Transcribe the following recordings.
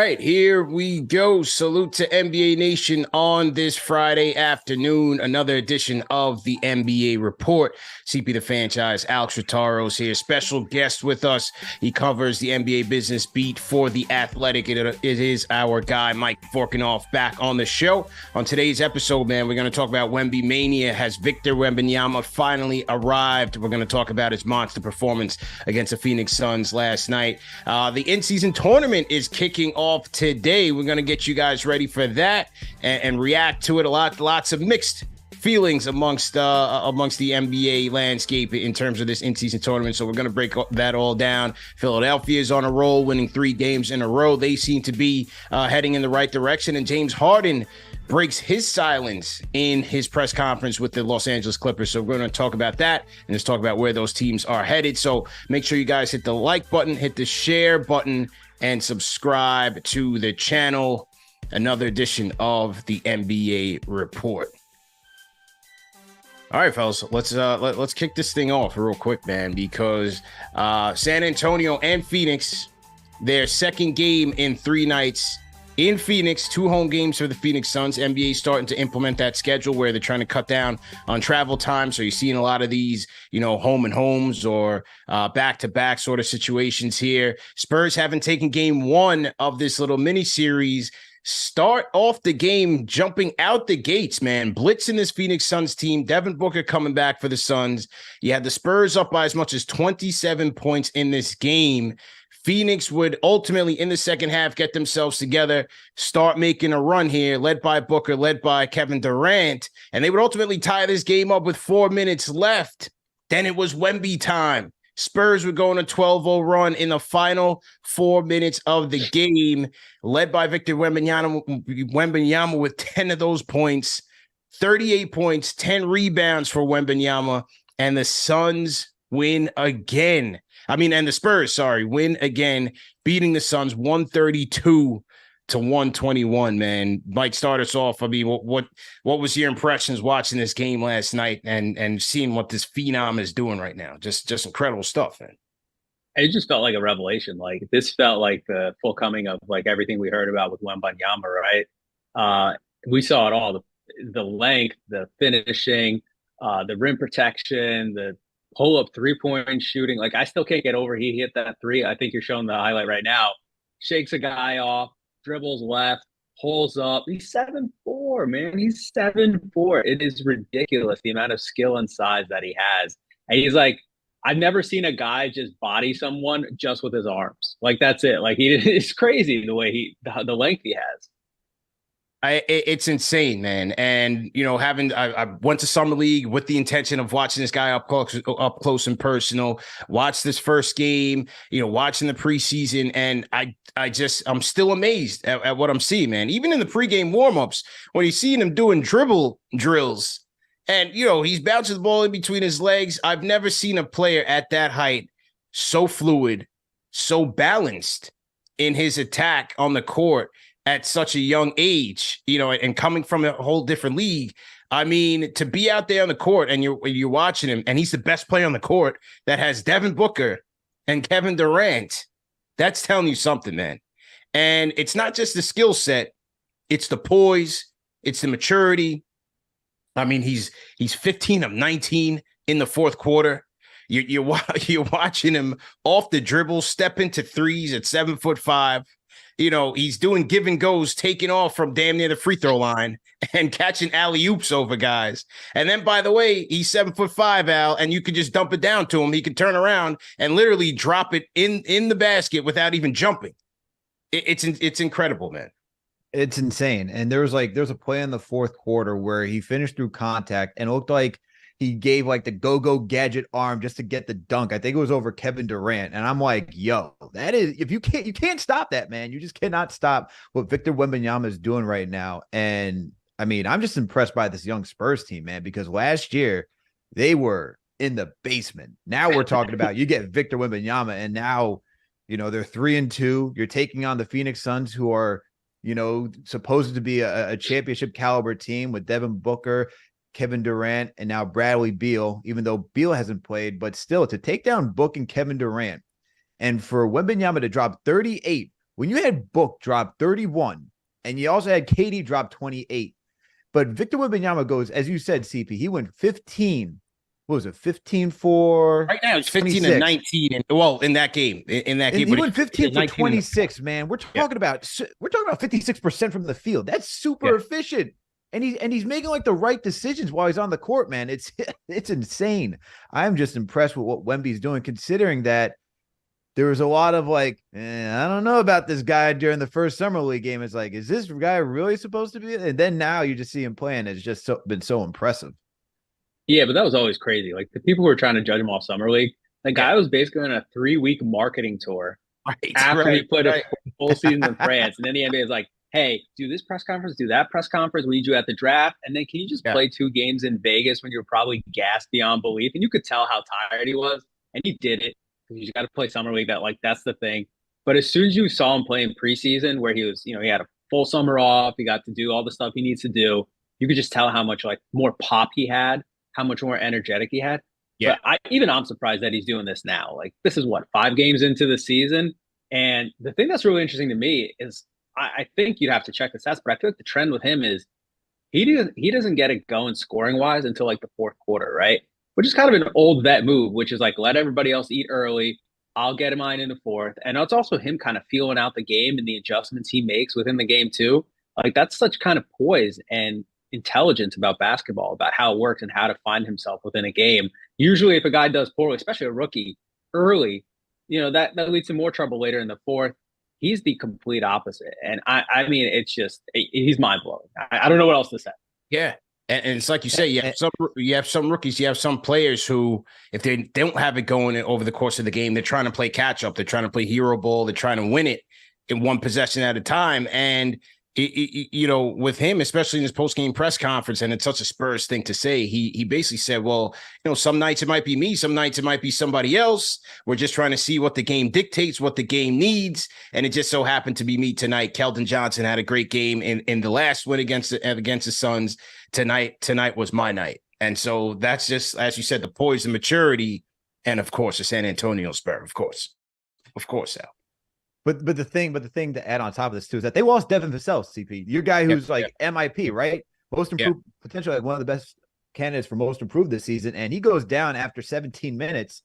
right, here we go. Salute to NBA Nation on this Friday afternoon. Another edition of the NBA Report. CP the Franchise, Alex Rotaro's here. Special guest with us. He covers the NBA business beat for The Athletic. It is our guy, Mike Vorkunov, back on the show. On today's episode, man, we're going to talk about Wemby Mania. Has Victor Wembanyama finally arrived? We're going to talk about his monster performance against the Phoenix Suns last night. The in-season tournament is kicking off today. We're going to get you guys ready for that and react to it. Lots of mixed feelings amongst the NBA landscape in terms of this in-season tournament. So we're going to break that all down. Philadelphia is on a roll, winning 3 games in a row. They seem to be heading in the right direction. And James Harden breaks his silence in his press conference with the Los Angeles Clippers. So we're going to talk about that and just talk about where those teams are headed. So make sure you guys hit the like button, hit the share button, and subscribe to the channel. Another edition of the NBA Report. All right, fellas, let's kick this thing off real quick, man, because San Antonio and Phoenix, their second game in 3 nights in Phoenix, 2 home games for the Phoenix Suns. NBA starting to implement that schedule where they're trying to cut down on travel time. So you're seeing a lot of these, home and homes or back-to-back sort of situations here. Spurs haven't taken game 1 of this little mini series. Start off the game jumping out the gates, man. Blitzing this Phoenix Suns team. Devin Booker coming back for the Suns. You had the Spurs up by as much as 27 points in this game. Phoenix would ultimately, in the second half, get themselves together, start making a run here, led by Booker, led by Kevin Durant, and they would ultimately tie this game up with 4 minutes left. Then it was Wemby time. Spurs would go on a 12-0 run in the final 4 minutes of the game, led by Victor Wembanyama with 10 of those points, 38 points, 10 rebounds for Wembanyama, and the Suns win again. And the Spurs, win again, beating the Suns 132-121, man. Mike, start us off. What was your impressions watching this game last night and seeing what this phenom is doing right now? Just incredible stuff, man. It just felt like a revelation. Like, this felt like the full coming of like everything we heard about with Wembanyama, right? We saw it all, the length, the finishing, the rim protection, the pull-up three-point shooting. Like, I still can't get over he hit that 3. I think you're showing the highlight right now. Shakes a guy off, dribbles left, pulls up. He's 7'4", man. He's 7'4". It is ridiculous, the amount of skill and size that he has. And he's like, I've never seen a guy just body someone just with his arms. Like, that's it. Like, it's crazy the length he has. It's insane, man. And, I went to Summer League with the intention of watching this guy up close and personal, watch this first game, watching the preseason. And I'm still amazed at what I'm seeing, man. Even in the pregame warmups, when you're seeing him doing dribble drills and, he's bouncing the ball in between his legs. I've never seen a player at that height so fluid, so balanced in his attack on the court at such a young age, and coming from a whole different league. To be out there on the court and you're watching him, and he's the best player on the court that has Devin Booker and Kevin Durant. That's telling you something, man. And it's not just the skill set, it's the poise, it's the maturity. He's 15 of 19 in the fourth quarter. You're watching him off the dribble, step into threes at 7'5". He's doing give and goes, taking off from damn near the free throw line and catching alley-oops over guys. And then, by the way, he's 7'5", Al, and you could just dump it down to him. He could turn around and literally drop it in the basket without even jumping. It's incredible, man. It's insane. And there's a play in the fourth quarter where he finished through contact and it looked like he gave like the go-go gadget arm just to get the dunk. I think it was over Kevin Durant. And I'm like, yo, that is, you can't stop that, man. You just cannot stop what Victor Wembanyama is doing right now. And I'm just impressed by this young Spurs team, man, because last year they were in the basement. Now we're talking about you get Victor Wembanyama, and now, they're 3-2. You're taking on the Phoenix Suns, who are, supposed to be a championship caliber team with Devin Booker, Kevin Durant, and now Bradley Beal, even though Beal hasn't played. But still, to take down Book and Kevin Durant, and for Wembanyama to drop 38 when you had Book drop 31 and you also had KD drop 28, but Victor Wembanyama goes, as you said, CP, he went 15. What was it? 15 for right now it's 15 and 19, and well, in that game, he went 15 for 26. Man, we're talking about 56% from the field. That's super efficient, and he's making like the right decisions while he's on the court. Man, it's insane. I'm just impressed with what Wemby's doing, considering that there was a lot of like, I don't know about this guy during the first summer league game. It's like, is this guy really supposed to be? And then now you just see him playing. It's just been so impressive. Yeah, but that was always crazy. Like the people who were trying to judge him off summer league, the guy was basically on a 3-week marketing tour after he played a full season in France, and then the NBA is like, "Hey, do this press conference, do that press conference. We need you at the draft, and then can you just play 2 games in Vegas when you're probably gassed beyond belief?" And you could tell how tired he was, and he did it because you got to play summer league. That's the thing. But as soon as you saw him play in preseason, where he was, he had a full summer off, he got to do all the stuff he needs to do. You could just tell how much like more pop he had, how much more energetic he had. Yeah. But I'm surprised that he's doing this now. Like this is 5 games into the season. And the thing that's really interesting to me is I think you'd have to check the stats, but I feel like the trend with him is he doesn't get it going scoring wise until like the fourth quarter, right? Which is kind of an old vet move, which is like let everybody else eat early. I'll get mine in the fourth. And it's also him kind of feeling out the game and the adjustments he makes within the game too. Like that's such kind of poise and intelligence about basketball, about how it works and how to find himself within a game. Usually if a guy does poorly, especially a rookie early, that leads to more trouble later in the fourth. He's the complete opposite. And I mean, it's just, he's mind blowing. I don't know what else to say. Yeah. And it's like you say, you have some rookies, you have some players who, if they don't have it going over the course of the game, they're trying to play catch up. They're trying to play hero ball. They're trying to win it in one possession at a time. And with him, especially in his post-game press conference, and it's such a Spurs thing to say, he basically said, well, some nights it might be me, some nights it might be somebody else. We're just trying to see what the game dictates, what the game needs. And it just so happened to be me tonight. Keldon Johnson had a great game in the last win against the Suns. Tonight was my night. And so that's just, as you said, the poise and maturity, and of course, the San Antonio Spurs, of course, Al. But the thing to add on top of this too is that they lost Devin Vassell, CP. Your guy who's MIP, right? Most improved, potentially like one of the best candidates for most improved this season, and he goes down after 17 minutes.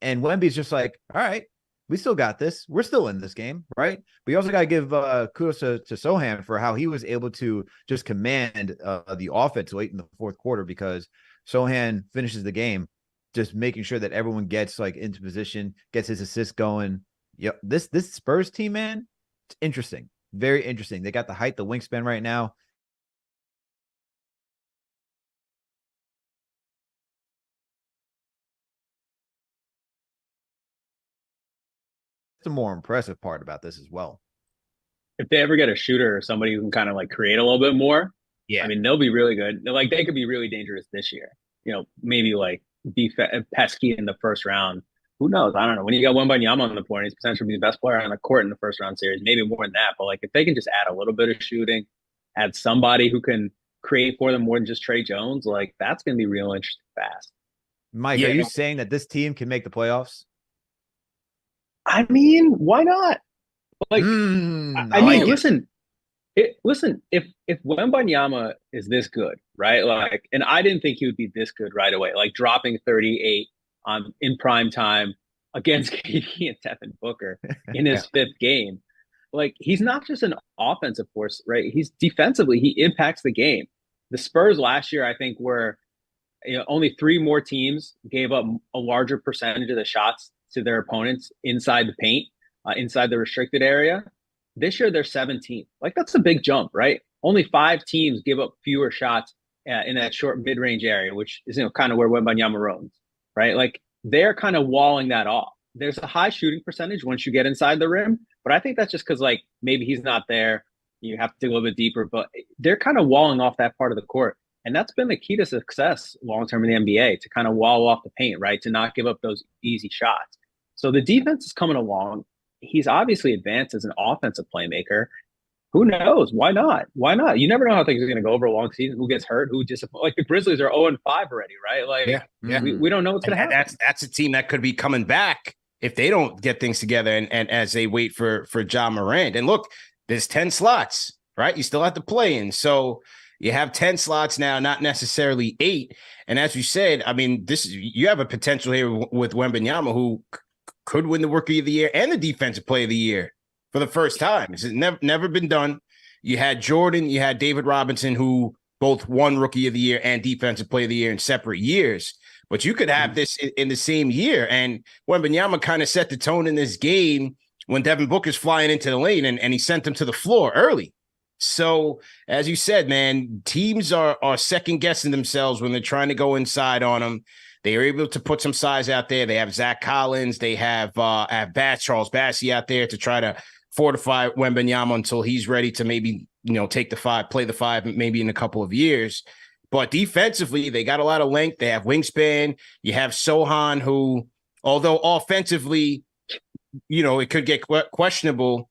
And Wemby's just like, all right, we still got this. We're still in this game, right? But you also got to give kudos to Sohan for how he was able to just command the offense late in the fourth quarter, because Sohan finishes the game just making sure that everyone gets like into position, gets his assist going. Yep, this Spurs team, man, it's interesting. Very interesting. They got the height, the wingspan right now. That's the more impressive part about this as well. If they ever get a shooter or somebody who can kind of like create a little bit more, I mean, they'll be really good. Like they could be really dangerous this year. Maybe like be pesky in the first round. Who knows? I don't know. When you got Wembanyama on the point, he's potentially be the best player on the court in the first round series, maybe more than that. But like if they can just add a little bit of shooting, add somebody who can create for them more than just Trey Jones, like that's going to be real interesting fast. Mike, are you saying that this team can make the playoffs? I mean, why not? Like, listen, if Wembanyama is this good, right? Like, and I didn't think he would be this good right away. Like dropping 38 in prime time against KD and Devin Booker in his 5th game. Like he's not just an offensive force, right? He's defensively, he impacts the game. The Spurs last year, I think, were only 3 more teams gave up a larger percentage of the shots to their opponents inside the paint, inside the restricted area. This year, they're 17th. Like that's a big jump, right? Only 5 teams give up fewer shots in that short mid-range area, which is kind of where Wembanyama roams. Right? Like they're kind of walling that off. There's a high shooting percentage once you get inside the rim, but I think that's just because like maybe he's not there. You have to dig a little bit deeper, but they're kind of walling off that part of the court. And that's been the key to success long-term in the NBA, to kind of wall off the paint, right? To not give up those easy shots. So the defense is coming along. He's obviously advanced as an offensive playmaker. Who knows? Why not? Why not? You never know how things are going to go over a long season. Who gets hurt? Who disappoints? Like the Grizzlies are 0-5 already, right? Like we don't know what's going to happen. That's a team that could be coming back if they don't get things together and as they wait for Ja Morant. And look, there's 10 slots, right? You still have to play in. So you have 10 slots now, not necessarily 8. And as you said, I mean, you have a potential here with Wembanyama, who could win the Rookie of the Year and the Defensive Player of the Year for the first time. It's never been done. You had Jordan, you had David Robinson, who both won Rookie of the Year and Defensive Player of the Year in separate years. But you could have this in the same year. And Wembanyama kind of set the tone in this game when Devin Booker's flying into the lane and he sent him to the floor early. So, as you said, man, teams are second guessing themselves when they're trying to go inside on them. They are able to put some size out there. They have Zach Collins. They have Charles Bassey out there to try to fortify Wembanyama until he's ready to maybe, take the 5, play the 5, maybe in a couple of years. But defensively, they got a lot of length. They have wingspan. You have Sohan, who, although offensively, it could get questionable,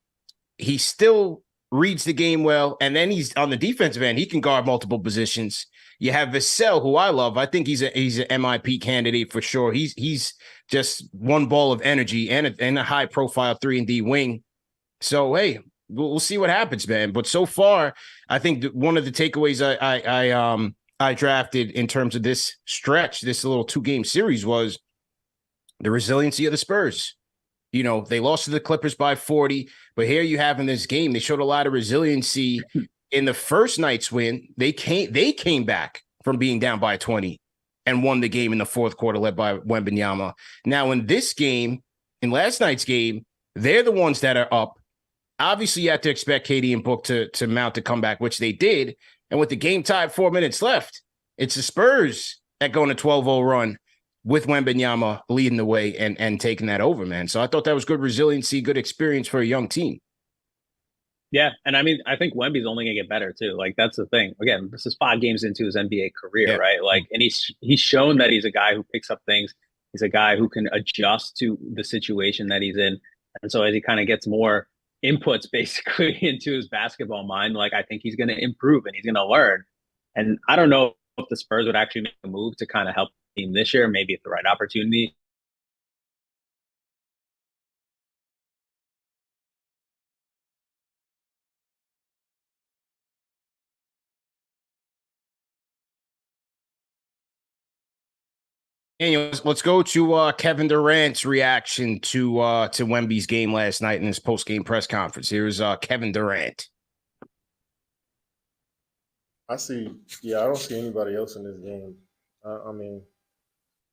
he still reads the game well. And then he's on the defensive end. He can guard multiple positions. You have Vassell, who I love. I think he's an MIP candidate for sure. He's just one ball of energy and a high profile 3-and-D wing. So, hey, we'll see what happens, man. But so far, I think one of the takeaways I drafted in terms of this stretch, this little 2-game series, was the resiliency of the Spurs. They lost to the Clippers by 40, but here you have in this game, they showed a lot of resiliency. In the first night's win, they came back from being down by 20 and won the game in the fourth quarter, led by Wembanyama. Now, in this game, in last night's game, they're the ones that are up. Obviously, you have to expect KD and Book to mount the comeback, which they did. And with the game tied 4 minutes left, it's the Spurs that go on a 12-0 run with Wembanyama leading the way and taking that over, man. So I thought that was good resiliency, good experience for a young team. Yeah, and I mean, I think Wemby's only going to get better too. Like, that's the thing. Again, this is 5 games into his NBA career, right? Like, and he's shown that he's a guy who picks up things. He's a guy who can adjust to the situation that he's in. And so as he kind of gets more inputs basically into his basketball mind, like, I think he's going to improve and he's going to learn. And I don't know if the Spurs would actually make a move to kind of help the team this year, maybe if the right opportunity. Anyways, let's go to Kevin Durant's reaction to Wemby's game last night in his post-game press conference. Here's Kevin Durant. I don't see anybody else in this game. I mean,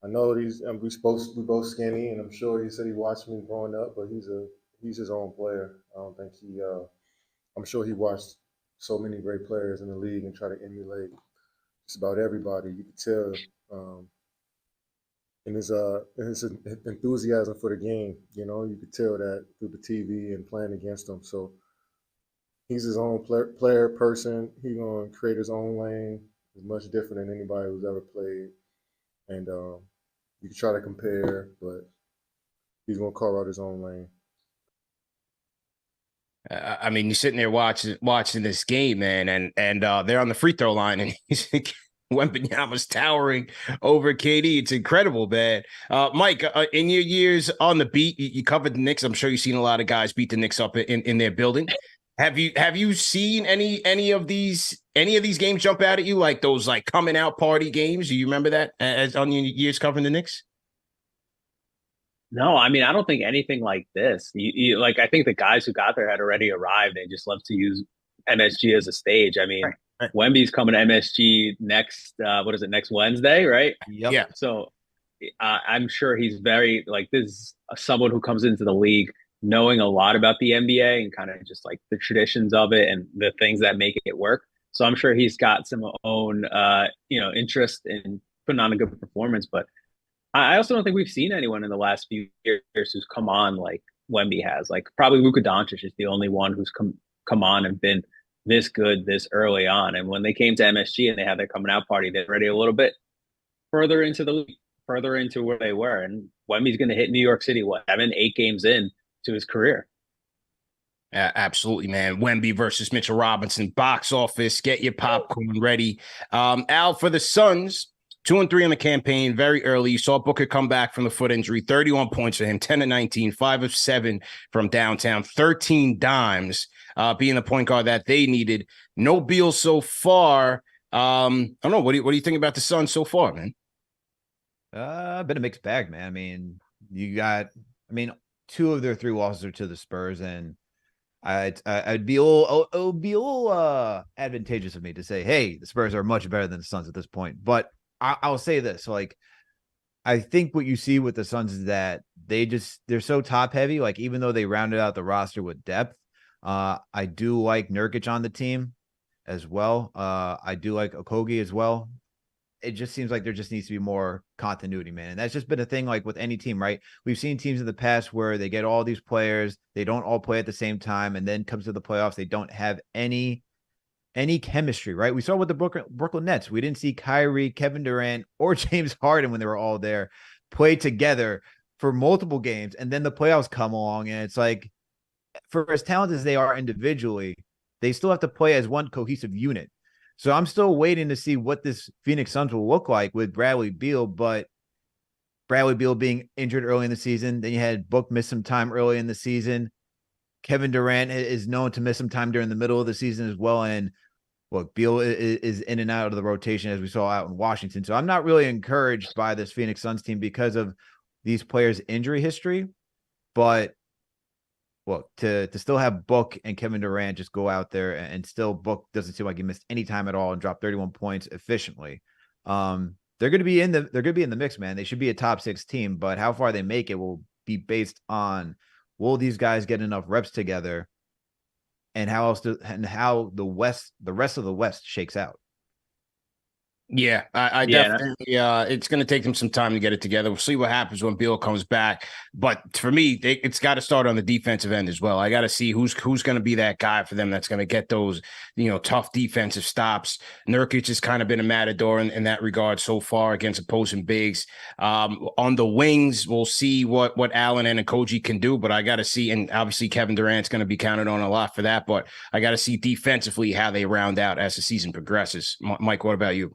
I know we both skinny, and I'm sure he said he watched me growing up, but he's his own player. I don't think I'm sure he watched so many great players in the league and try to emulate just about everybody. You could tell. And his enthusiasm for the game, you could tell that through the TV and playing against him. So he's his own player person. He's going to create his own lane. He's much different than anybody who's ever played. And you can try to compare, but he's going to carve out his own lane. I mean, you're sitting there watching this game, man, and they're on the free throw line, and he's Wembanyama's towering over KD. It's incredible, man. Mike, in your years on the beat, you covered the Knicks. I'm sure you've seen a lot of guys beat the Knicks up in their building. Have you seen any of these games jump out at you, like those like coming out party games? Do you remember that as on your years covering the Knicks? No, I mean, I don't think anything like this. I think the guys who got there had already arrived. They just love to use MSG as a stage. I mean, right. Wemby's coming to MSG next Wednesday, right? Yep. Yeah. So I'm sure he's very this is someone who comes into the league knowing a lot about the NBA and kind of just like the traditions of it and the things that make it work. So I'm sure he's got some own interest in putting on a good performance. But I also don't think we've seen anyone in the last few years who's come on like Wemby has. Like, probably Luka Doncic is the only one who's come on and been this good this early on. And when they came to MSG and they had their coming out party, they're already a little bit further into the league, further into where they were. And Wemby's going to hit New York City, 7-8 games in to his career. Absolutely, man. Wemby versus Mitchell Robinson, box office. Get your popcorn ready. Al, for the Suns, 2-3 in the campaign very early. You saw Booker come back from the foot injury, 31 points for him, 10 of 19, 5 of 7 from downtown, 13 dimes, being the point guard that they needed. No Beal so far. I don't know. What do you think about the Suns so far, man? Been a mixed bag, man. I mean, two of their 3 losses are to the Spurs, and I'd be a little advantageous of me to say, hey, the Spurs are much better than the Suns at this point. But I'll say this, like, I think what you see with the Suns is that they're so top heavy. Like, even though they rounded out the roster with depth, I do like Nurkic on the team as well. I do like Okogie as well. It just seems like there just needs to be more continuity, man. And that's just been a thing, like with any team, right? We've seen teams in the past where they get all these players, they don't all play at the same time, and then comes to the playoffs, they don't have any chemistry, right? We saw with the Brooklyn Nets. We didn't see Kyrie, Kevin Durant, or James Harden when they were all there play together for multiple games, and then the playoffs come along, and it's like, for as talented as they are individually, they still have to play as one cohesive unit. So I'm still waiting to see what this Phoenix Suns will look like with Bradley Beal, but Bradley Beal being injured early in the season. Then you had Book miss some time early in the season. Kevin Durant is known to miss some time during the middle of the season as well. And look, Beal is in and out of the rotation, as we saw out in Washington. So I'm not really encouraged by this Phoenix Suns team because of these players' injury history. But look, to still have Book and Kevin Durant just go out there and still Book doesn't seem like he missed any time at all and dropped 31 points efficiently. They're going to be in the mix, man. They should be a top 6 team, but how far they make it will be based on, will these guys get enough reps together, and how the rest of the West shakes out. Yeah, I definitely. It's going to take them some time to get it together. We'll see what happens when Beal comes back. But for me, it's got to start on the defensive end as well. I got to see who's going to be that guy for them that's going to get those, tough defensive stops. Nurkic has kind of been a matador in that regard so far against opposing bigs. On the wings, we'll see what Allen and Okogie can do. But I got to see, and obviously Kevin Durant's going to be counted on a lot for that. But I got to see defensively how they round out as the season progresses. Mike, what about you?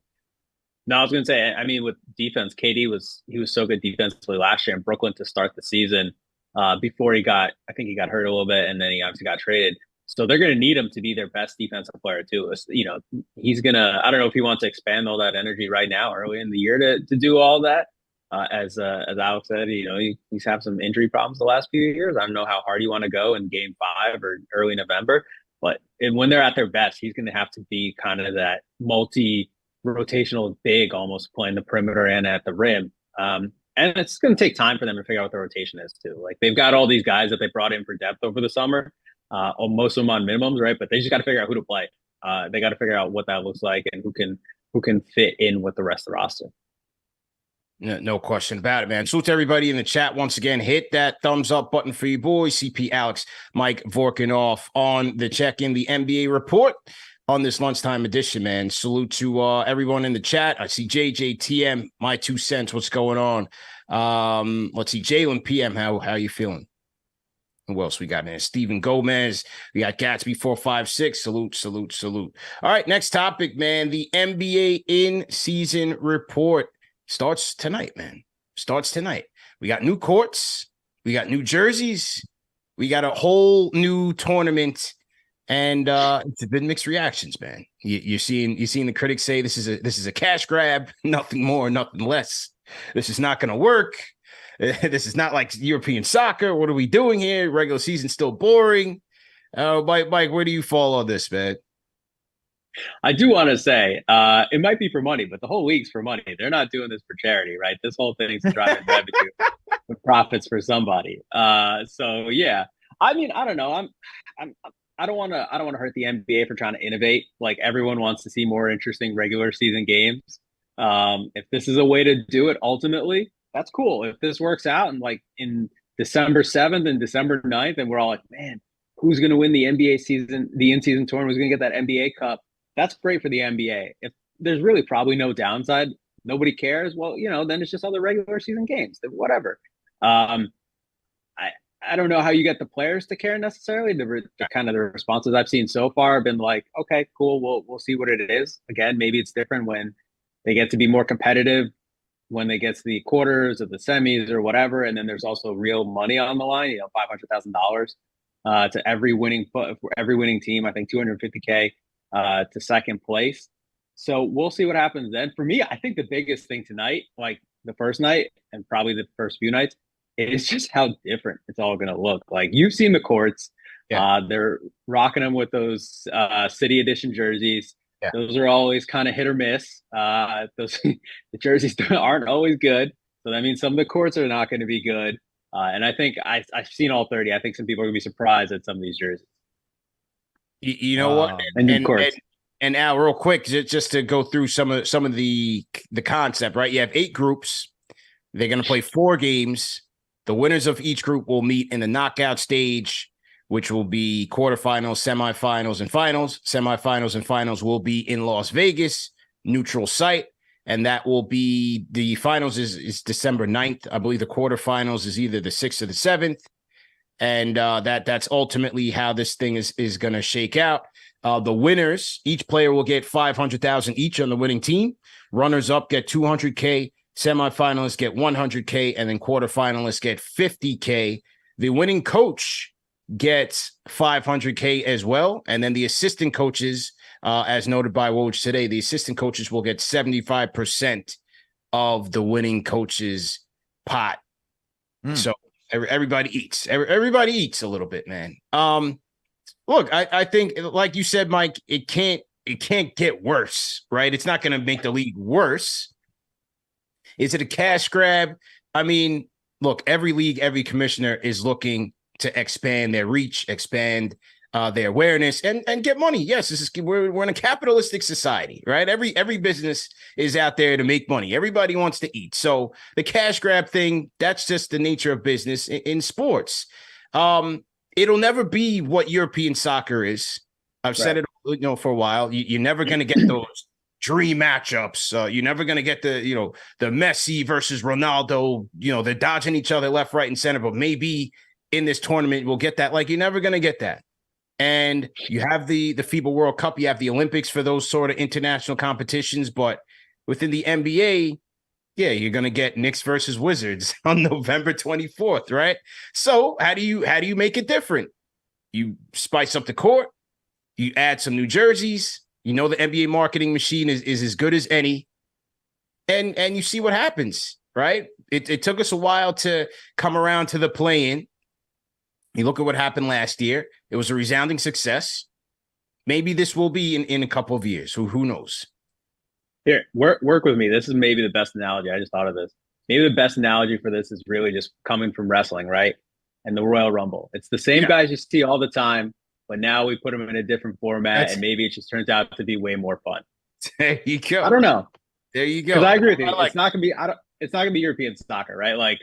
No, I was going to say, I mean, with defense, KD was so good defensively last year in Brooklyn to start the season. Before I think he got hurt a little bit, and then he obviously got traded. So they're going to need him to be their best defensive player too. He's going to. I don't know if he wants to expand all that energy right now, early in the year, to do all that. As Alex said, he's had some injury problems the last few years. I don't know how hard you want to go in Game 5 or early November, but when they're at their best, he's going to have to be kind of that rotational big, almost playing the perimeter and at the rim. And it's going to take time for them to figure out what the rotation is too. Like, they've got all these guys that they brought in for depth over the summer, most of them on minimums, right? But they just got to figure out who to play. They got to figure out what that looks like and who can fit in with the rest of the roster. No question about it, man. Salute to everybody in the chat. Once again, hit that thumbs up button for you boys. CP Alex, Mike Vorkunov on the check-in, the NBA report on this lunchtime edition, man. Salute to everyone in the chat. I see JJTM, my 2 cents. What's going on? Let's see, Jalen PM. How you feeling? Who else we got, man? Steven Gomez. We got Gatsby 456. Salute. All right, next topic, man. The NBA in-season report starts tonight, man. Starts tonight. We got new courts. We got new jerseys. We got a whole new tournament. And it's been mixed reactions, man. You're seeing the critics say this is a cash grab, nothing more, nothing less. This is not going to work. This is not like European soccer. What are we doing here? Regular season's still boring. Mike, where do you fall on this, man? I do want to say it might be for money, but the whole league's for money. They're not doing this for charity, right? This whole thing's driving revenue with profits for somebody. So yeah, I mean, I don't know. I don't want to hurt the NBA for trying to innovate. Like, everyone wants to see more interesting regular season games. If this is a way to do it, ultimately, that's cool. If this works out, and like in December 7th and December 9th, and we're all like, man, who's going to win the NBA season, the in-season tournament? Who's going to get that NBA Cup? That's great for the NBA. If there's really probably no downside, nobody cares. Well, then it's just other regular season games. Whatever. I don't know how you get the players to care necessarily. The kind of the responses I've seen so far have been like, okay, cool. We'll see what it is. Again, maybe it's different when they get to be more competitive when they get to the quarters or the semis or whatever. And then there's also real money on the line, $500,000 to every winning team. I think 250K to second place. So we'll see what happens then. For me, I think the biggest thing tonight, like the first night and probably the first few nights, is just how different it's all going to look. Like you've seen the courts. Yeah. They're rocking them with those City Edition jerseys. Yeah. Those are always kind of hit or miss. The jerseys aren't always good. So that means some of the courts are not going to be good. And I think I've seen all 30. I think some people are going to be surprised at some of these jerseys. You know what? And Al, real quick, just to go through some of the concept, right? You have 8 groups. They're going to play 4 games. The winners of each group will meet in the knockout stage, which will be quarterfinals, semifinals, and finals. Semifinals and finals will be in Las Vegas, neutral site. And that will be the finals is December 9th. I believe the quarterfinals is either the 6th or the 7th. And that's ultimately how this thing is going to shake out. The winners, each player will get $500,000 each on the winning team. Runners up get $200K. Semifinalists get $100K, and then quarterfinalists get $50K. The winning coach gets $500K as well, and then the assistant coaches, as noted by Woj today, the assistant coaches will get 75% of the winning coach's pot. So everybody eats. Everybody eats a little bit, man. Look, I think, like you said, Mike, it can't get worse, right? It's not going to make the league worse. Is it a cash grab? I mean, look, every league, every commissioner is looking to expand their reach, expand their awareness, and get money. Yes, we're in a capitalistic society, right? Every business is out there to make money. Everybody wants to eat. So the cash grab thing, that's just the nature of business in sports. It'll never be what European soccer is. I've said it, for a while. You're never going to get those dream matchups. You're never going to get the Messi versus Ronaldo. They're dodging each other left, right, and center. But maybe in this tournament we'll get that. Like, you're never going to get that. And you have the FIBA World Cup. You have the Olympics for those sort of international competitions. But within the NBA, yeah, you're going to get Knicks versus Wizards on November 24th, right? So how do you make it different? You spice up the court. You add some new jerseys. The NBA marketing machine is as good as any. And you see what happens, right? It took us a while to come around to the play-in. You look at what happened last year. It was a resounding success. Maybe this will be in a couple of years. Who knows? Here, work with me. This is maybe the best analogy. I just thought of this. Maybe the best analogy for this is really just coming from wrestling, right? And the Royal Rumble. It's the same guys you see all the time, but now we put them in a different format, and maybe it just turns out to be way more fun. There you go. I don't know. There you go. Because I agree with you. It's not gonna be European soccer, right? Like,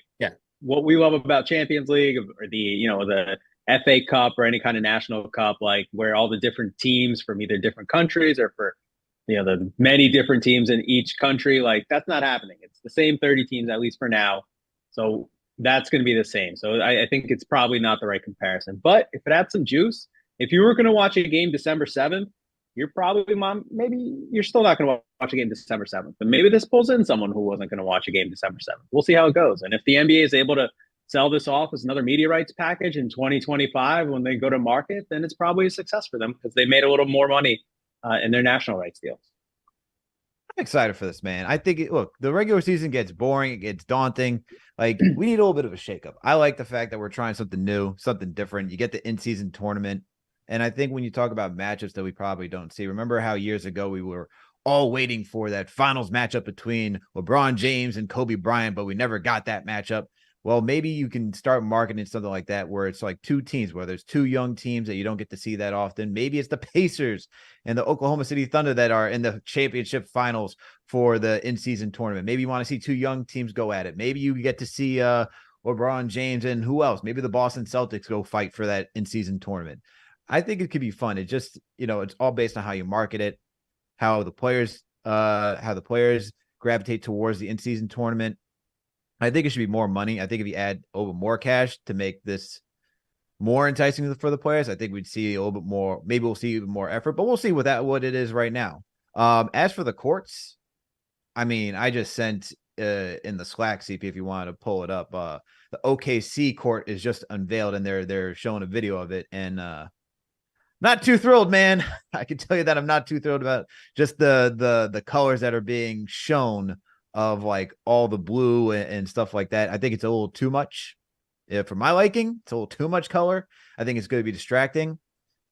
what we love about Champions League or the FA Cup or any kind of national cup, like where all the different teams from either different countries or for the many different teams in each country, like that's not happening. It's the same 30 teams, at least for now. So that's going to be the same. So I think it's probably not the right comparison. But if it had some juice, if you were going to watch a game December 7th, you're probably, maybe you're still not going to watch a game December 7th. But maybe this pulls in someone who wasn't going to watch a game December 7th. We'll see how it goes. And if the NBA is able to sell this off as another media rights package in 2025 when they go to market, then it's probably a success for them because they made a little more money in their national rights deals. I'm excited for this, man. I think, look, the regular season gets boring. It gets daunting. Like, we need a little bit of a shakeup. I like the fact that we're trying something new, something different. You get the in-season tournament. And I think when you talk about matchups that we probably don't see, remember how years ago we were all waiting for that finals matchup between LeBron James and Kobe Bryant, but we never got that matchup. Well, maybe you can start marketing something like that where it's like 2 teams, where there's 2 young teams that you don't get to see that often. Maybe it's the Pacers and the Oklahoma City Thunder that are in the championship finals for the in-season tournament. Maybe you want to see 2 young teams go at it. Maybe you get to see LeBron James and who else? Maybe the Boston Celtics go fight for that in-season tournament. I think it could be fun. It just, it's all based on how you market it, how the players gravitate towards the in-season tournament. I think it should be more money. I think if you add a little bit more cash to make this more enticing for the players, I think we'd see a little bit more. Maybe we'll see even more effort, but we'll see what it is right now. As for the courts, I mean, I just sent in the Slack, CP, if you want to pull it up. The OKC court is just unveiled, and they're showing a video of it, and not too thrilled, man. I can tell you that I'm not too thrilled about just the colors that are being shown of like all the blue and stuff like that. I think it's a little too much. For my liking, it's a little too much color. I think it's going to be distracting.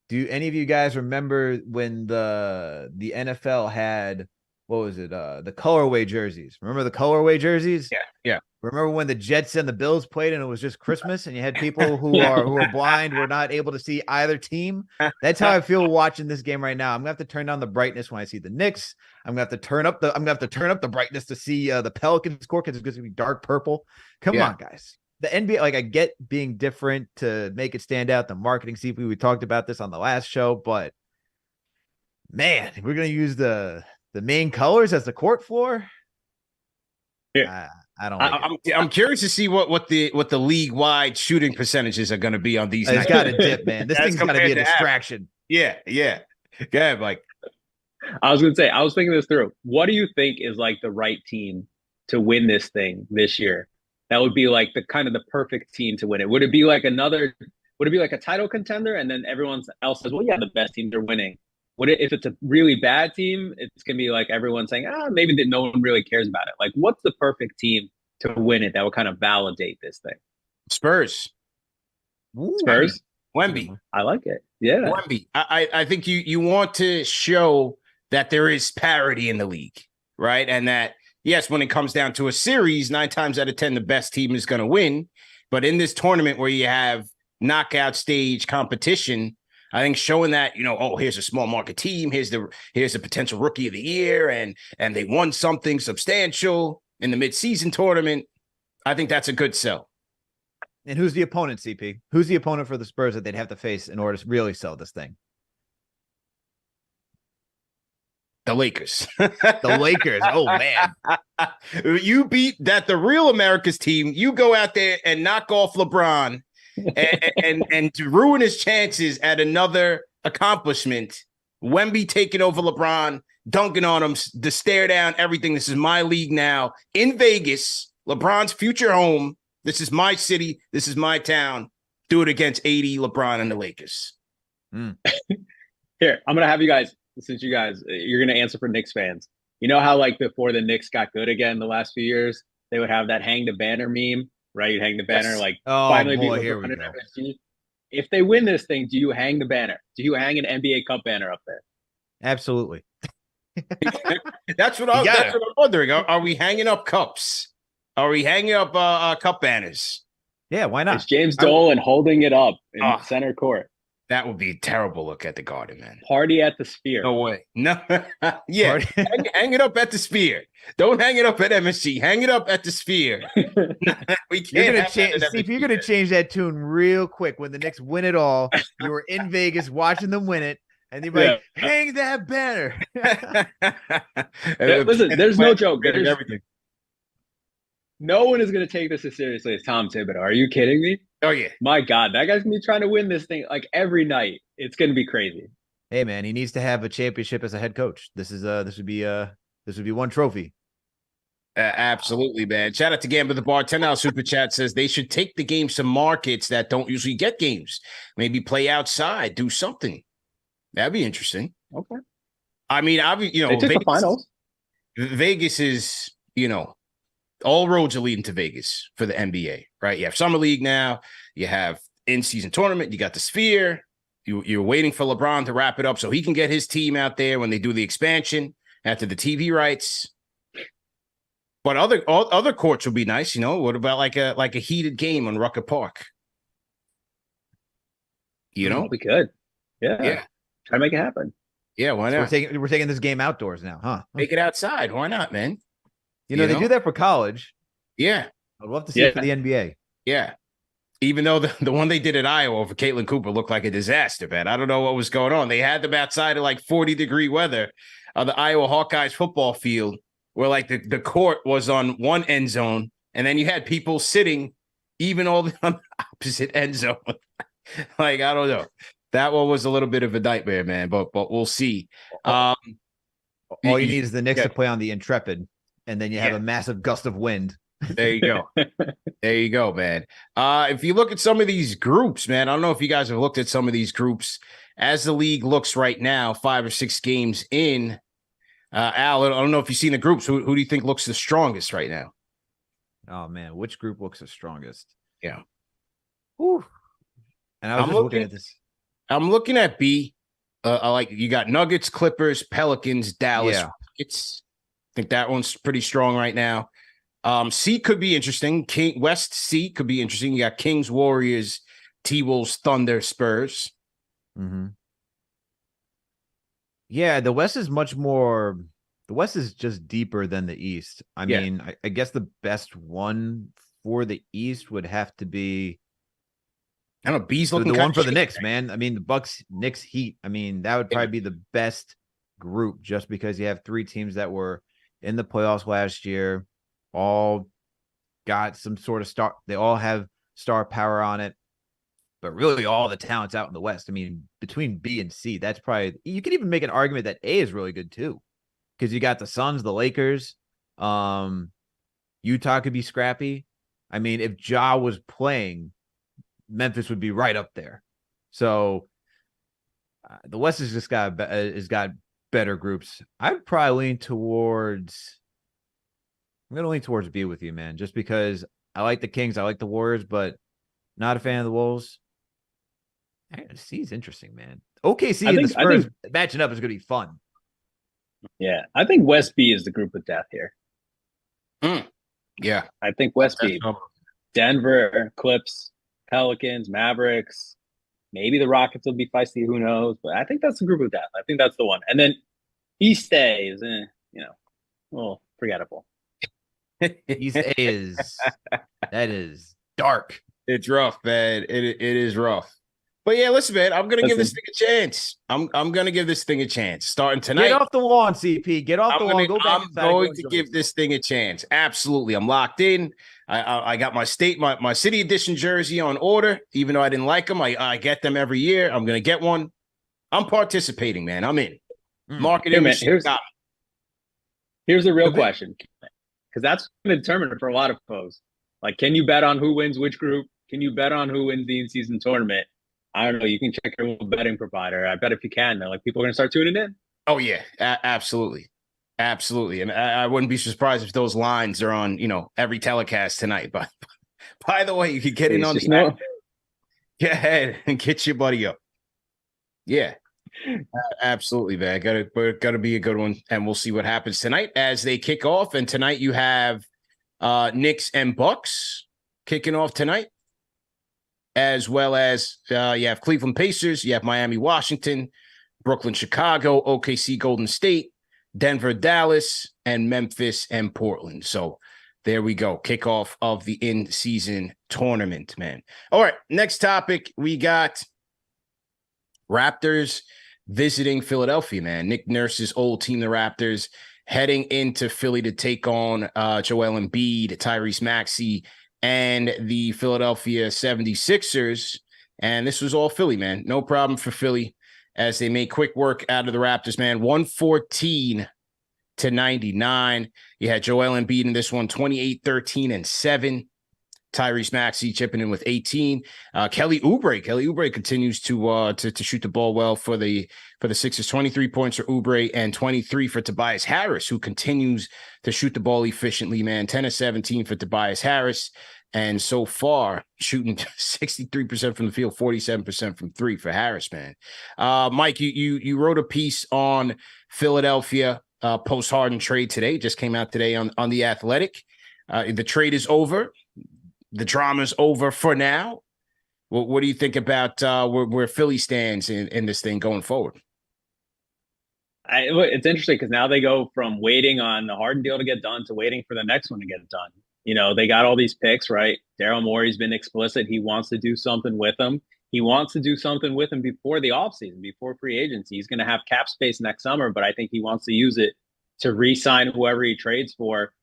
Do any of you guys remember when the NFL had, what was it? The colorway jerseys. Remember the colorway jerseys? Yeah. Remember when the Jets and the Bills played and it was just Christmas and you had people who are blind, were not able to see either team? That's how I feel watching this game right now. I'm gonna have to turn down the brightness when I see the Knicks. I'm gonna have to turn up the brightness to see the Pelicans score because it's gonna be dark purple. Come on, guys. The NBA, like, I get being different to make it stand out. The marketing, CP, we talked about this on the last show, but man, we're gonna use the main colors as the court floor. Yeah. I don't. I'm curious to see what the league wide shooting percentages are going to be on these. It's got to dip, man. This thing's got to be a distraction. Yeah. Go ahead, Mike. I was going to say, I was thinking this through. What do you think is like the right team to win this thing this year? That would be like the kind of the perfect team to win it. Would it be like a title contender, and then everyone else says, well, yeah, the best teams are winning? If it's a really bad team, it's going to be like everyone saying, maybe that no one really cares about it. Like, what's the perfect team to win it that will kind of validate this thing? Spurs. Spurs? Wemby. I like it. Yeah. Wemby. I think you want to show that there is parity in the league, right? And that, yes, when it comes down to a series, 9 times out of 10, the best team is going to win. But in this tournament where you have knockout stage competition, I think showing that, here's a small market team, here's the potential rookie of the year, and they won something substantial in the midseason tournament. I think that's a good sell. And who's the opponent, CP? Who's the opponent for the Spurs that they'd have to face in order to really sell this thing? The Lakers. The Lakers. Oh, man. You beat the real America's team. You go out there and knock off LeBron and to ruin his chances at another accomplishment. Wemby taking over LeBron, dunking on him, the stare down, everything. This is my league now in Vegas, LeBron's future home. This is my city. This is my town. Do it against 80, LeBron and the Lakers. Here, I'm going to have you guys, since you're going to answer for Knicks fans. You know how, like, before the Knicks got good again the last few years, they would have that hang the banner meme, right? You'd hang the banner, finally beat LeBron and MSG. If they win this thing, do you hang the banner? Do you hang an NBA Cup banner up there? Absolutely. That's what I'm wondering. Are we hanging up cups? Are we hanging up cup banners? Yeah, why not? It's James Dolan holding it up in center court. That would be a terrible look at the Garden, man. Party at the Sphere. No way. No. Yeah. hang it up at the Sphere. Don't hang it up at MSG. Hang it up at the Sphere. We can't. You're going to change that tune real quick when the Knicks win it all. You were in Vegas watching them win it, and you're like, hang that banner. Listen, there's no joke. There's everything. No one is going to take this as seriously as Tom Thibodeau. Are you kidding me? Oh, yeah. My God, that guy's going to be trying to win this thing like every night. It's going to be crazy. Hey, man, he needs to have a championship as a head coach. This would be one trophy. Absolutely, man. Shout out to Gambler the Bar. $10 super chat says they should take the games to markets that don't usually get games. Maybe play outside, do something. That'd be interesting. Okay. I mean, they took the finals. Vegas is, all roads are leading to Vegas for the NBA, right? You have Summer League now. You have in-season tournament. You got the Sphere. You're waiting for LeBron to wrap it up so he can get his team out there when they do the expansion after the TV rights. But other courts will be nice, What about like a heated game on Rucker Park? We could. Yeah. Try to make it happen. Yeah, why not? So we're taking this game outdoors now, huh? Make it outside. Why not, man? They do that for college. Yeah. I'd love to see it for the NBA. Yeah. Even though the one they did at Iowa for Caitlin Cooper looked like a disaster, man. I don't know what was going on. They had them outside of like 40-degree weather on the Iowa Hawkeyes football field where like the court was on one end zone and then you had people sitting even all on the opposite end zone. Like, I don't know. That one was a little bit of a nightmare, man, but we'll see. All you need is the Knicks to play on the Intrepid. and then you have a massive gust of wind. There you go. There you go, man. If you look at some of these groups, man, I don't know if you guys have looked at some of these groups as the league looks right now, 5 or 6 games in. Al, I don't know if you've seen the groups. Who do you think looks the strongest right now? Oh man, which group looks the strongest? Yeah. Whew. And I was looking at this. I'm looking at B. I like you got Nuggets, Clippers, Pelicans, Dallas. Yeah. I think that one's pretty strong right now. C could be interesting. West C could be interesting. You got Kings, Warriors, T-Wolves, Thunder, Spurs. Mm-hmm. Yeah, the West is much more. The West is just deeper than the East. I mean, I guess the best one for the East would have to be. I don't know. B's looking the one for the Knicks, man. I mean, the Bucks, Knicks, Heat. I mean, that would probably be the best group just because you have 3 teams that were in the playoffs last year, all got some sort of star. They all have star power on it, but really all the talent's out in the West. I mean, between B and C, that's probably, you could even make an argument that A is really good too, because you got the Suns, the Lakers, Utah could be scrappy. I mean, if Ja was playing, Memphis would be right up there. So the West has just got better groups. I'd probably lean towards. I'm gonna lean towards B with you, man, just because I like the Kings, I like the Warriors, but not a fan of the Wolves. C is interesting, man. OKC and the Spurs matching up is gonna be fun. Yeah, I think West B is the group of death here. Yeah, I think West B. Denver, Clips, Pelicans, Mavericks, maybe the Rockets will be feisty. Who knows? But I think that's the group of death. I think that's the one. And then East A is, a little forgettable. East A that is dark. It's rough, man. It is rough. But yeah, listen, man, I'm gonna give this thing a chance. I'm gonna give this thing a chance. Starting tonight. Get off the lawn, CP. Get off the lawn. Go back inside. I'm going to give this thing a chance. Absolutely. I'm locked in. I got my city edition jersey on order, even though I didn't like them. I get them every year. I'm gonna get one. I'm participating, man. I'm in. Market here's the real question, because that's going to determine it for a lot of folks. Like, can you bet on who wins which group? Can you bet on who wins the in-season tournament? I don't know. You can check your little betting provider. I bet if you can, though, like people are going to start tuning in. Oh yeah, absolutely, and I wouldn't be surprised if those lines are on, every telecast tonight. But by the way, you can get in on the go ahead and get your buddy up. Yeah, absolutely, man. Gotta be a good one, and we'll see what happens tonight as they kick off. And tonight you have Knicks and Bucks kicking off tonight, as well as you have Cleveland Pacers, you have Miami, Washington, Brooklyn, Chicago, OKC, Golden State, Denver, Dallas, and Memphis and Portland. So there we go. Kickoff of the in-season tournament, man. All right, next topic. We got Raptors visiting Philadelphia, man. Nick Nurse's old team, the Raptors, heading into Philly to take on Joel Embiid, Tyrese Maxey, and the Philadelphia 76ers. And this was all Philly, man. No problem for Philly as they made quick work out of the Raptors, man. 114-99. You had Joel Embiid in this one, 28, 13, and 7. Tyrese Maxey chipping in with 18. Kelly Oubre continues to shoot the ball well for the Sixers. 23 points for Oubre and 23 for Tobias Harris, who continues to shoot the ball efficiently, man. 10 of 17 for Tobias Harris. And so far, shooting 63% from the field, 47% from 3 for Harris, man. Mike, you wrote a piece on Philadelphia post Harden trade today. Just came out today on The Athletic. The trade is over. The drama's over for now. What do you think about where Philly stands in this thing going forward? It's interesting because now they go from waiting on the Harden deal to get done to waiting for the next one to get done. They got all these picks, right? Daryl Morey's been explicit. He wants to do something with them. He wants to do something with them before the offseason, before free agency. He's going to have cap space next summer, but I think he wants to use it to re-sign whoever he trades for.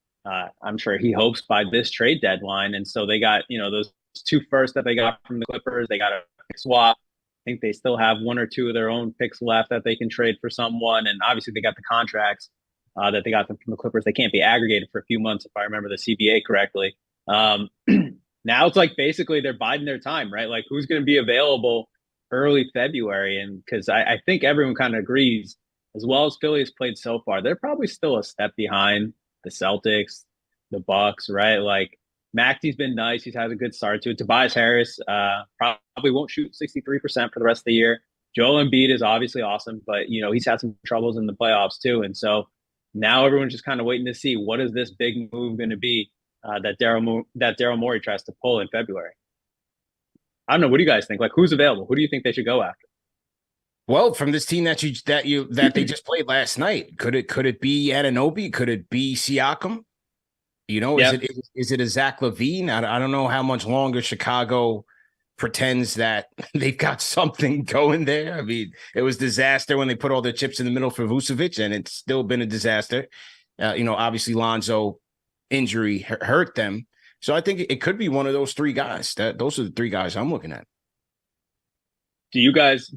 I'm sure he hopes by this trade deadline. And so they got, those 2 firsts that they got from the Clippers. They got a pick swap. I think they still have 1 or 2 of their own picks left that they can trade for someone. And obviously they got the contracts. that they got them from the Clippers. They can't be aggregated for a few months, if I remember the CBA correctly. Now it's like basically they're biding their time, right? Like who's going to be available early February? And because I think everyone kind of agrees, as well as Philly has played so far, they're probably still a step behind the Celtics, the Bucks, right? Like Maxi's been nice. He's had a good start to it. Tobias Harris probably won't shoot 63% for the rest of the year. Joel Embiid is obviously awesome, but he's had some troubles in the playoffs too. And so now everyone's just kind of waiting to see what is this big move going to be that Daryl Morey tries to pull in February. I don't know. What do you guys think? Like, who's available? Who do you think they should go after? Well, from this team that they just played last night, could it be Anunoby? Could it be Siakam? Is it a Zach LaVine? I don't know how much longer Chicago pretends that they've got something going there. I mean, it was disaster when they put all their chips in the middle for Vucevic, and it's still been a disaster. Obviously Lonzo injury hurt them. So I think it could be one of those three guys. Those are the three guys I'm looking at. Do you guys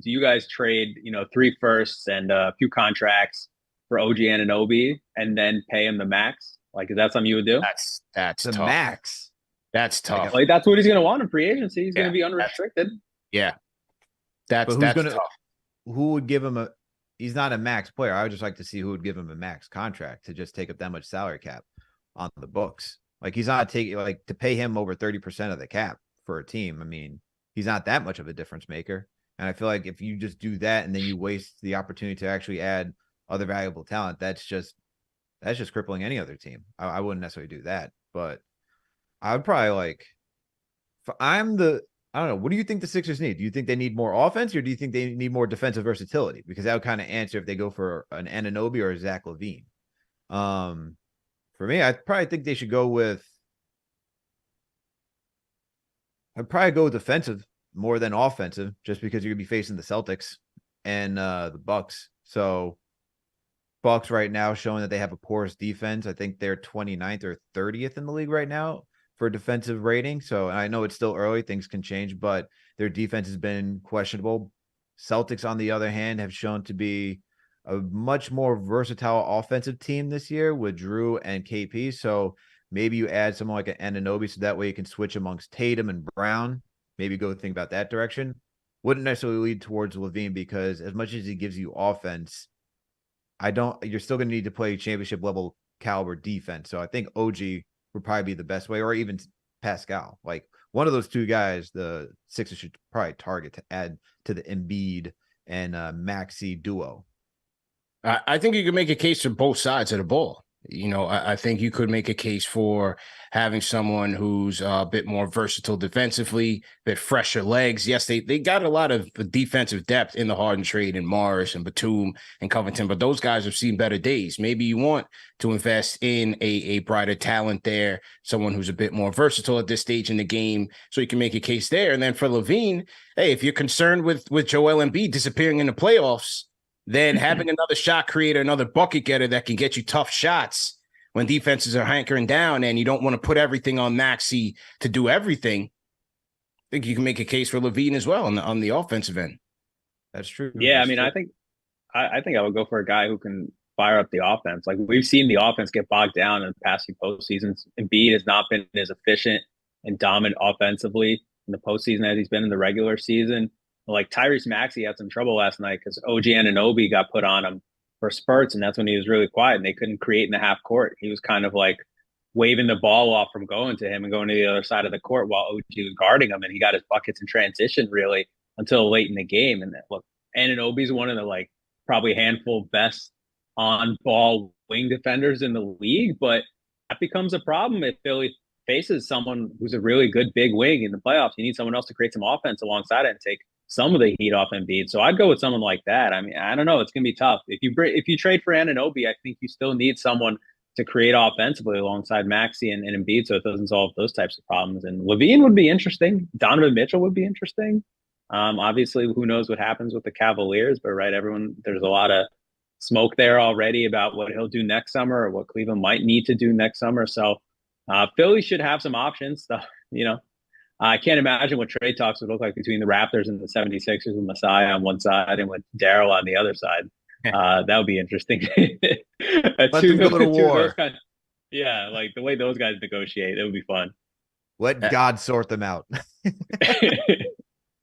trade, 3 firsts and a few contracts for OG Anunoby and then pay him the max? Like, is that something you would do? That's the tough. max. That's tough. Like that's what he's going to want in free agency. He's going to be unrestricted. That's tough. Who would give him he's not a max player. I would just like to see who would give him a max contract to just take up that much salary cap on the books. Like he's not taking to pay him over 30% of the cap for a team. I mean, he's not that much of a difference maker. And I feel like if you just do that and then you waste the opportunity to actually add other valuable talent, that's just crippling any other team. I wouldn't necessarily do that, but I would probably I don't know. What do you think the Sixers need? Do you think they need more offense or do you think they need more defensive versatility? Because that would kind of answer if they go for an Anunoby or a Zach LaVine. For me, I probably think they should go with. I'd probably go defensive more than offensive, just because you're gonna be facing the Celtics and the Bucks. So Bucks right now showing that they have a porous defense. I think they're 29th or 30th in the league right now for defensive rating. So I know it's still early, things can change, but their defense has been questionable. Celtics, on the other hand, have shown to be a much more versatile offensive team this year with Drew and KP. So maybe you add someone like an Anunoby so that way you can switch amongst Tatum and Brown. Maybe go think about that direction. Wouldn't necessarily lead towards LaVine because as much as he gives you offense, you're still going to need to play championship level caliber defense. So I think OG would probably be the best way, or even Pascal. Like one of those two guys, the Sixers should probably target to add to the Embiid and Maxey duo. I think you can make a case for both sides of the ball. I think you could make a case for having someone who's a bit more versatile defensively, a bit fresher legs. Yes, they got a lot of defensive depth in the Harden trade and Morris and Batum and Covington, but those guys have seen better days. Maybe you want to invest in a brighter talent there, someone who's a bit more versatile at this stage in the game, so you can make a case there. And then for LaVine, hey, if you're concerned with Joel Embiid disappearing in the playoffs, then having another shot creator, another bucket getter that can get you tough shots when defenses are hankering down and you don't want to put everything on Maxey to do everything, I think you can make a case for LaVine as well on the offensive end. That's true. Yeah, I mean, I think I would go for a guy who can fire up the offense. Like we've seen the offense get bogged down in the past few postseasons. Embiid has not been as efficient and dominant offensively in the postseason as he's been in the regular season. Like Tyrese Maxey had some trouble last night because OG Anunoby got put on him for spurts, and that's when he was really quiet and they couldn't create in the half court. He was kind of like waving the ball off from going to him and going to the other side of the court while OG was guarding him, and he got his buckets in transition really until late in the game. And look, Anunoby's one of the probably handful best on-ball wing defenders in the league, but that becomes a problem if Philly faces someone who's a really good big wing in the playoffs. You need someone else to create some offense alongside it and take some of the heat off Embiid. So I'd go with someone like that. I mean, I don't know. It's going to be tough. If you trade for Anunoby, I think you still need someone to create offensively alongside Maxey and Embiid so it doesn't solve those types of problems. And LaVine would be interesting. Donovan Mitchell would be interesting. Obviously, who knows what happens with the Cavaliers, but there's a lot of smoke there already about what he'll do next summer or what Cleveland might need to do next summer. So Philly should have some options. I can't imagine what trade talks would look like between the Raptors and the 76ers with Masai on one side and with Daryl on the other side. That would be interesting. Let them go to war. Yeah, like the way those guys negotiate, it would be fun. Let God sort them out.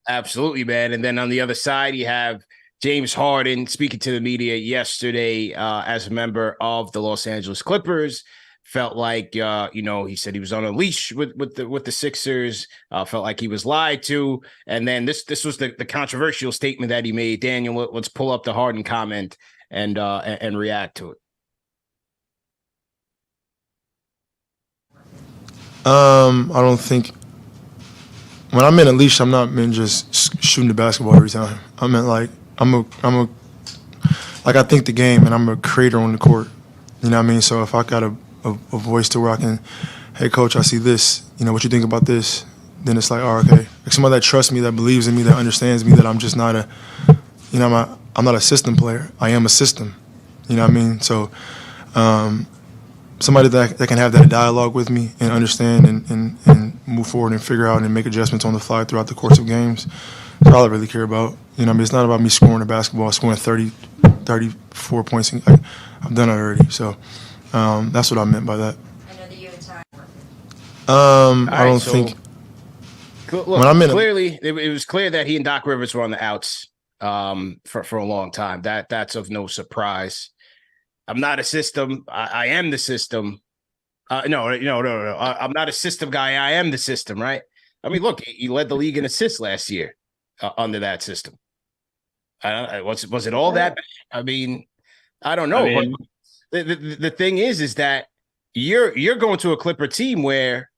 Absolutely, man. And then on the other side, you have James Harden speaking to the media yesterday as a member of the Los Angeles Clippers. Felt like he said he was on a leash with the Sixers. Felt like he was lied to. And then this was the controversial statement that he made. Daniel, let's pull up the Harden comment and react to it. I don't think when I'm in a leash, I'm not meant just shooting the basketball every time. I meant like I think the game and I'm a creator on the court. You know what I mean? So if I got a voice to where I can, hey coach, I see this. You know what you think about this? Then it's like, oh, okay. Like somebody that trusts me, that believes in me, that understands me, that I'm just not I'm not a system player. I am a system. You know what I mean? So somebody that can have that dialogue with me and understand and move forward and figure out and make adjustments on the fly throughout the course of games. That's all I really care about. You know what I mean? It's not about me scoring the basketball, scoring 34 points. I've done it already. So that's what I meant by that. I know that you have time. I don't think. Look, when I'm in clearly, it was clear that he and Doc Rivers were on the outs for a long time. That's of no surprise. I'm not a system. I am the system. No. I'm not a system guy. I am the system, right? I mean, look, he led the league in assists last year under that system. Was it all that bad? I mean, I don't know. But the thing is that you're going to a Clipper team where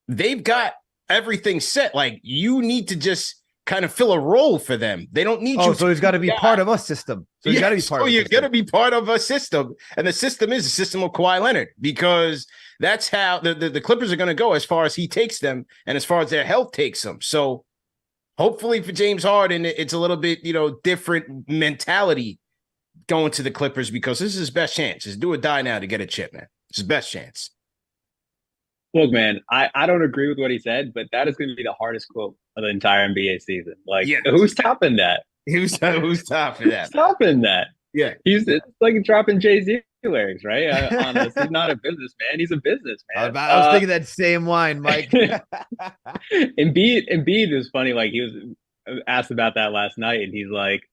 they've got everything set. Like, you need to just kind of fill a role for them. They don't need you. So he's got to be part of a system. So he's got to be part of you're going to be part of a system. And the system is a system of Kawhi Leonard, because that's how the Clippers are going to go as far as he takes them and as far as their health takes them. So hopefully for James Harden, it's a little bit, different mentality going to the Clippers, because this is his best chance. Just do or die now to get a chip, man. It's his best chance. Look, man, I don't agree with what he said, but that is going to be the hardest quote of the entire NBA season. Like, who's topping that? Who's topping that? Who's topping that? Yeah. It's like dropping Jay-Z lyrics, right? He's not a businessman. He's a businessman. I was thinking that same line, Mike. Embiid was funny. Like, he was asked about that last night, and he's like,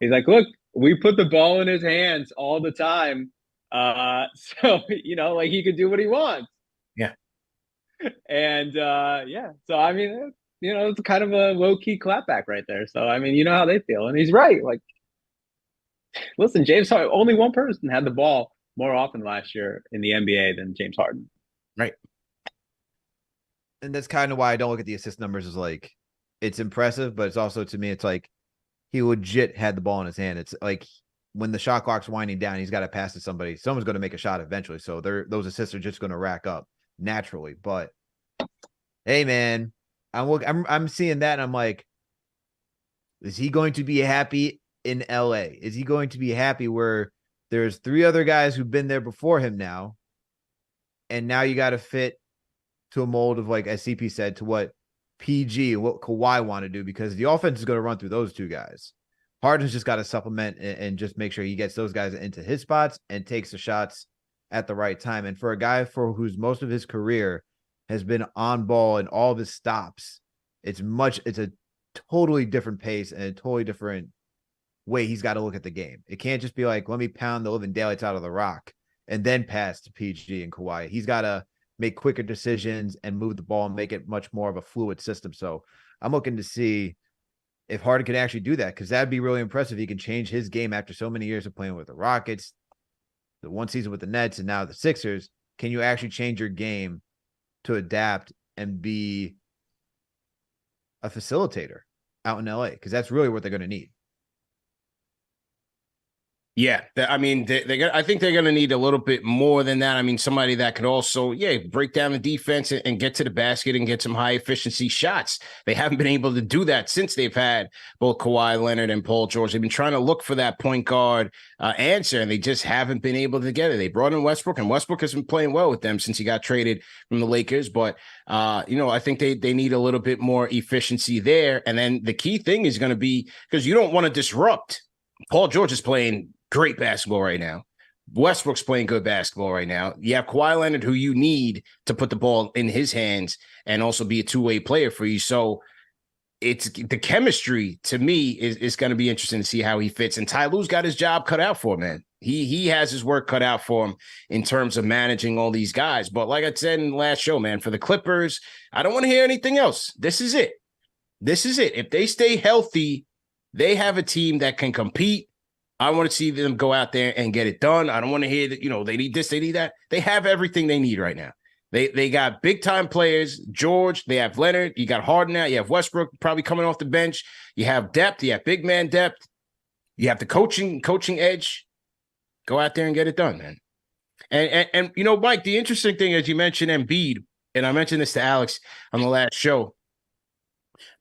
look, we put the ball in his hands all the time. So, like, he could do what he wants. Yeah. And so I mean, it's kind of a low-key clapback right there. So I mean, you know how they feel, and he's right. Like, listen, James Harden, only one person had the ball more often last year in the NBA than James Harden. Right. And that's kind of why I don't look at the assist numbers as like, it's impressive, but it's also, to me, it's like he legit had the ball in his hand. It's like when the shot clock's winding down, he's got to pass to somebody. Someone's going to make a shot eventually. So those assists are just going to rack up naturally. But hey, man, I'm seeing that, and I'm like, is he going to be happy in LA? Is he going to be happy where there's 3 other guys who've been there before him now, and now you got to fit to a mold of, like, as CP said, to what PG and what Kawhi want to do, because the offense is going to run through those 2 guys. Harden's just got to supplement and just make sure he gets those guys into his spots and takes the shots at the right time. And for a guy whose most of his career has been on ball and all of his stops, it's a totally different pace and a totally different way he's got to look at the game. It can't just be like, let me pound the living daylights out of the rock and then pass to PG and Kawhi. He's got to make quicker decisions and move the ball and make it much more of a fluid system. So I'm looking to see if Harden can actually do that, because that'd be really impressive. He can change his game after so many years of playing with the Rockets, the one season with the Nets, and now the Sixers. Can you actually change your game to adapt and be a facilitator out in LA? Because that's really what they're going to need. Yeah, I mean, I think they're going to need a little bit more than that. I mean, somebody that could also, break down the defense and get to the basket and get some high efficiency shots. They haven't been able to do that since they've had both Kawhi Leonard and Paul George. They've been trying to look for that point guard answer, and they just haven't been able to get it. They brought in Westbrook, and Westbrook has been playing well with them since he got traded from the Lakers. But, I think they need a little bit more efficiency there. And then the key thing is going to be, because you don't want to disrupt. Paul George is playing great basketball right now. Westbrook's playing good basketball right now. You have Kawhi Leonard, who you need to put the ball in his hands and also be a two-way player for you. So it's the chemistry to me is going to be interesting to see how he fits. And Ty Lue's got his job cut out for him, man. He has his work cut out for him in terms of managing all these guys. But like I said in the last show, man, for the Clippers, I don't want to hear anything else. This is it. This is it. If they stay healthy, they have a team that can compete. I want to see them go out there and get it done. I don't want to hear that, they need this, they need that. They have everything they need right now. They got big-time players. George, they have Leonard. You got Harden now. You have Westbrook probably coming off the bench. You have depth. You have big man depth. You have the coaching edge. Go out there and get it done, man. And Mike, the interesting thing is you mentioned Embiid, and I mentioned this to Alex on the last show.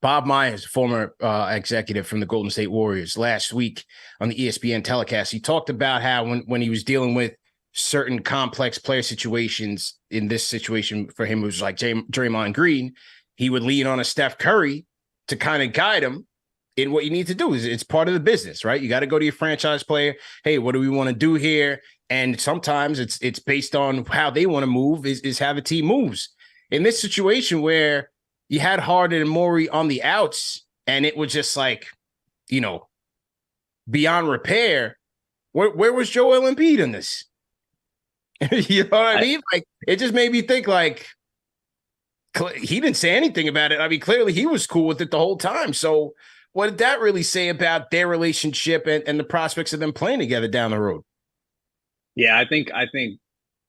Bob Myers, former executive from the Golden State Warriors, last week on the ESPN telecast, he talked about how when he was dealing with certain complex player situations, in this situation for him, it was like Draymond Green, he would lean on a Steph Curry to kind of guide him in what you need to do. It's part of the business, right? You got to go to your franchise player. Hey, what do we want to do here? And sometimes it's based on how they want to move is how the team moves. In this situation where you had Harden and Morey on the outs, and it was just like, beyond repair. Where was Joel Embiid in this? You know what I mean? Like, it just made me think, like, he didn't say anything about it. I mean, clearly he was cool with it the whole time. So what did that really say about their relationship and the prospects of them playing together down the road? Yeah, I think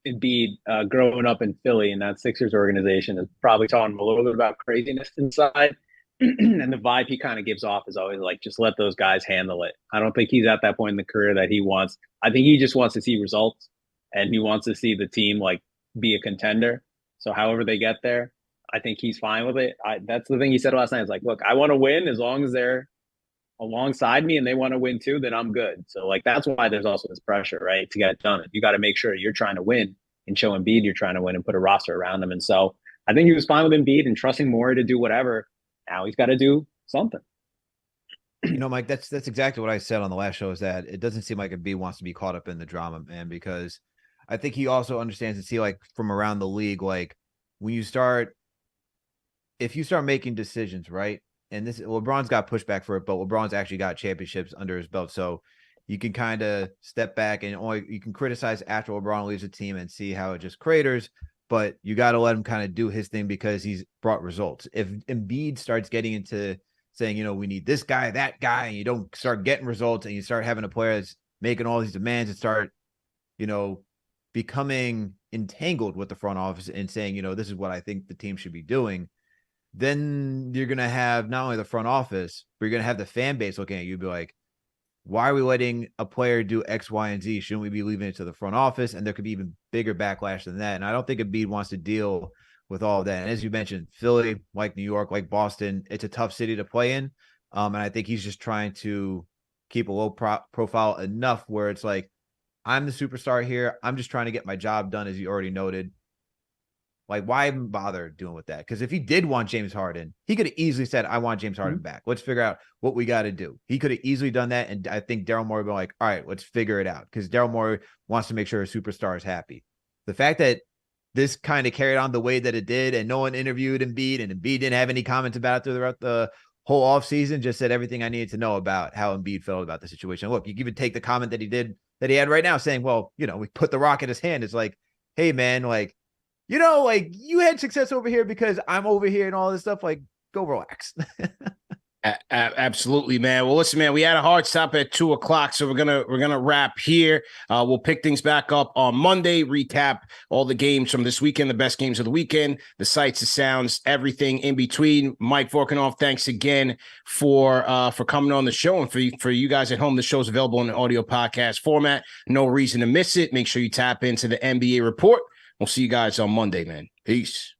Embiid, growing up in Philly in that Sixers organization, is probably taught him a little bit about craziness inside. And the vibe he kind of gives off is always like, just let those guys handle it. I don't think he's at that point in the career that he wants. I think he just wants to see results, and he wants to see the team like be a contender. So however they get there, I think he's fine with it. That's the thing he said last night. It's like, look, I want to win as long as they're alongside me and they want to win too, then I'm good. So like, that's why there's also this pressure, right? To get it done. You got to make sure you're trying to win and show Embiid you're trying to win and put a roster around them. And so I think he was fine with Embiid and trusting Morey to do whatever. Now he's got to do something. Mike, that's exactly what I said on the last show, is that it doesn't seem like Embiid wants to be caught up in the drama, man, because I think he also understands and see, like, from around the league, like, if you start making decisions, right? And LeBron's got pushback for it, but LeBron's actually got championships under his belt. So you can kind of step back and you can criticize after LeBron leaves the team and see how it just craters, but you got to let him kind of do his thing because he's brought results. If Embiid starts getting into saying, we need this guy, that guy, and you don't start getting results and you start having a player that's making all these demands and start, becoming entangled with the front office and saying, this is what I think the team should be doing, then you're going to have not only the front office, but you're going to have the fan base looking at you, be like, why are we letting a player do X, Y, and Z? Shouldn't we be leaving it to the front office? And there could be even bigger backlash than that. And I don't think Embiid wants to deal with all of that. And as you mentioned, Philly, like New York, like Boston, it's a tough city to play in. And I think he's just trying to keep a low profile enough where it's like, I'm the superstar here. I'm just trying to get my job done, as you already noted. Like, why even bother doing with that? Because if he did want James Harden, he could have easily said, I want James Harden back. Let's figure out what we got to do. He could have easily done that. And I think Daryl Morey would be like, all right, let's figure it out. Because Daryl Morey wants to make sure a superstar is happy. The fact that this kind of carried on the way that it did, and no one interviewed Embiid, and Embiid didn't have any comments about it throughout the whole offseason, just said everything I needed to know about how Embiid felt about the situation. Look, you can even take the comment that he had right now saying, well, we put the rock in his hand. It's like, hey, man, like, you had success over here because I'm over here and all this stuff. Like, go relax. Absolutely, man. Well, listen, man, we had a hard stop at 2:00, so we're gonna wrap here. We'll pick things back up on Monday, recap all the games from this weekend, the best games of the weekend, the sights, the sounds, everything in between. Mike Vorkunov, thanks again for coming on the show, and for you guys at home. The show's available in an audio podcast format. No reason to miss it. Make sure you tap into the NBA report. We'll see you guys on Monday, man. Peace.